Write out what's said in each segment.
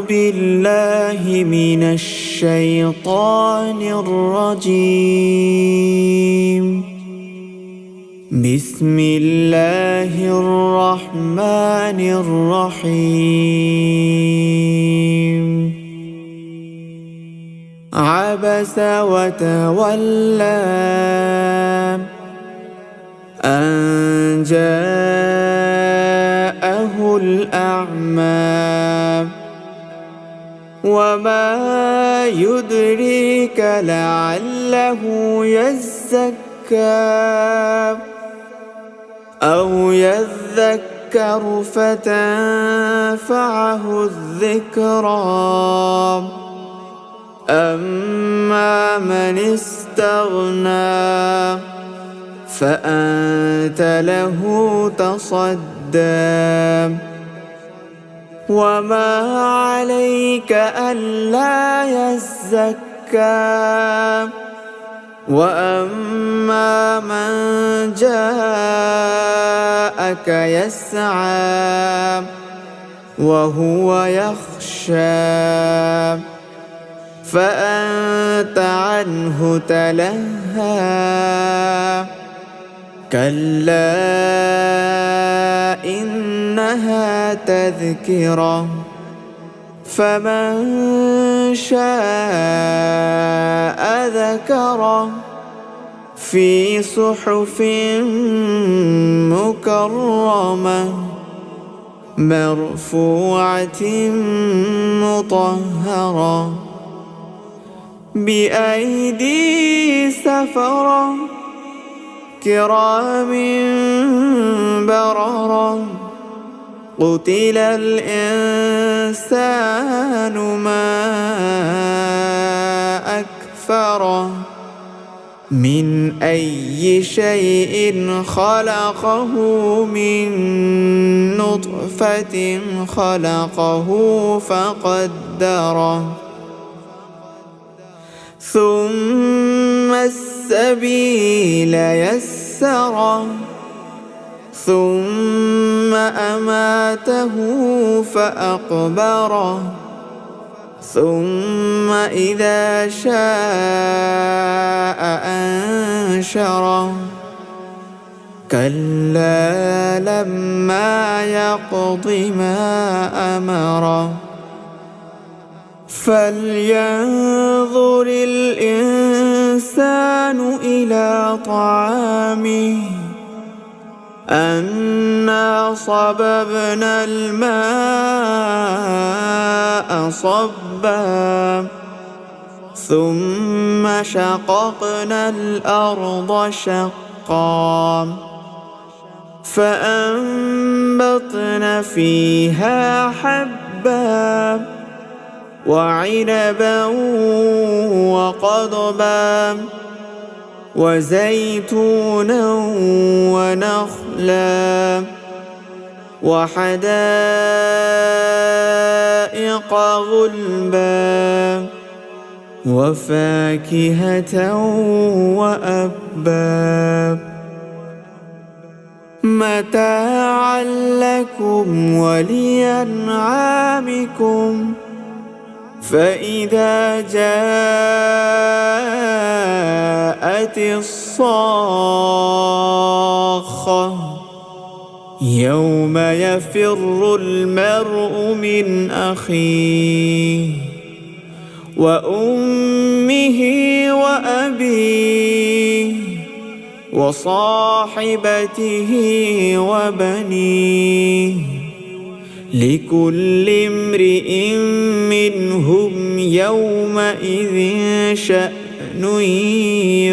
بالله من الشيطان الرجيم. بسم الله الرحمن الرحيم. عبس وتولى أن جاءه الأعمى وما يدريك لعله يزكى أو يذكر فتنفعه الذكرى. أما من استغنى فأنت له تصدى وما عليك ألا يزكى. وأما من جاءك يسعى وهو يخشى فأنت عنه تلهى. كلا إنها تذكرة فمن شاء ذكره في صحف مكرمة مرفوعة مطهرة بأيدي سفرة كرام بررة. قتل الإنسان ما أكفره من أي شيء خلقه من نطفة خلقه فقدره ثم السبيل يسره ثم أماته فأقبره ثم إذا شاء أنشره. كلا لما يقض ما أمره. فلينظر الإنسان إلى طعامه أنا صببنا الماء صبا ثم شققنا الأرض شقا فأنبتنا فيها حبا وعنبا وقضبا وزيتونا ونخلا وحدائق غلبا وفاكهة وأبا متاعا لكم ولأنعامكم. فإذا جاءت الصاخة يوم يفر المرء من أخيه وأمه وأبيه وصاحبته وبنيه لكل امرئ منهم يومئذ شأن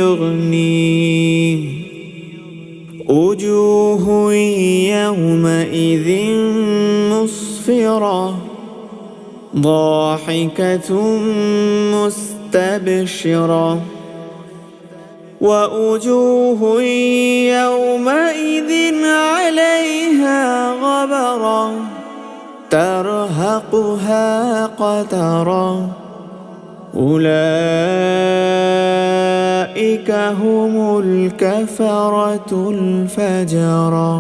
يغنيه. وجوه يومئذ مسفرة ضاحكة مستبشرة ووجوه يومئذ عليها غبرة ترهقها قترة أولئك هم الكفرة الفجرة.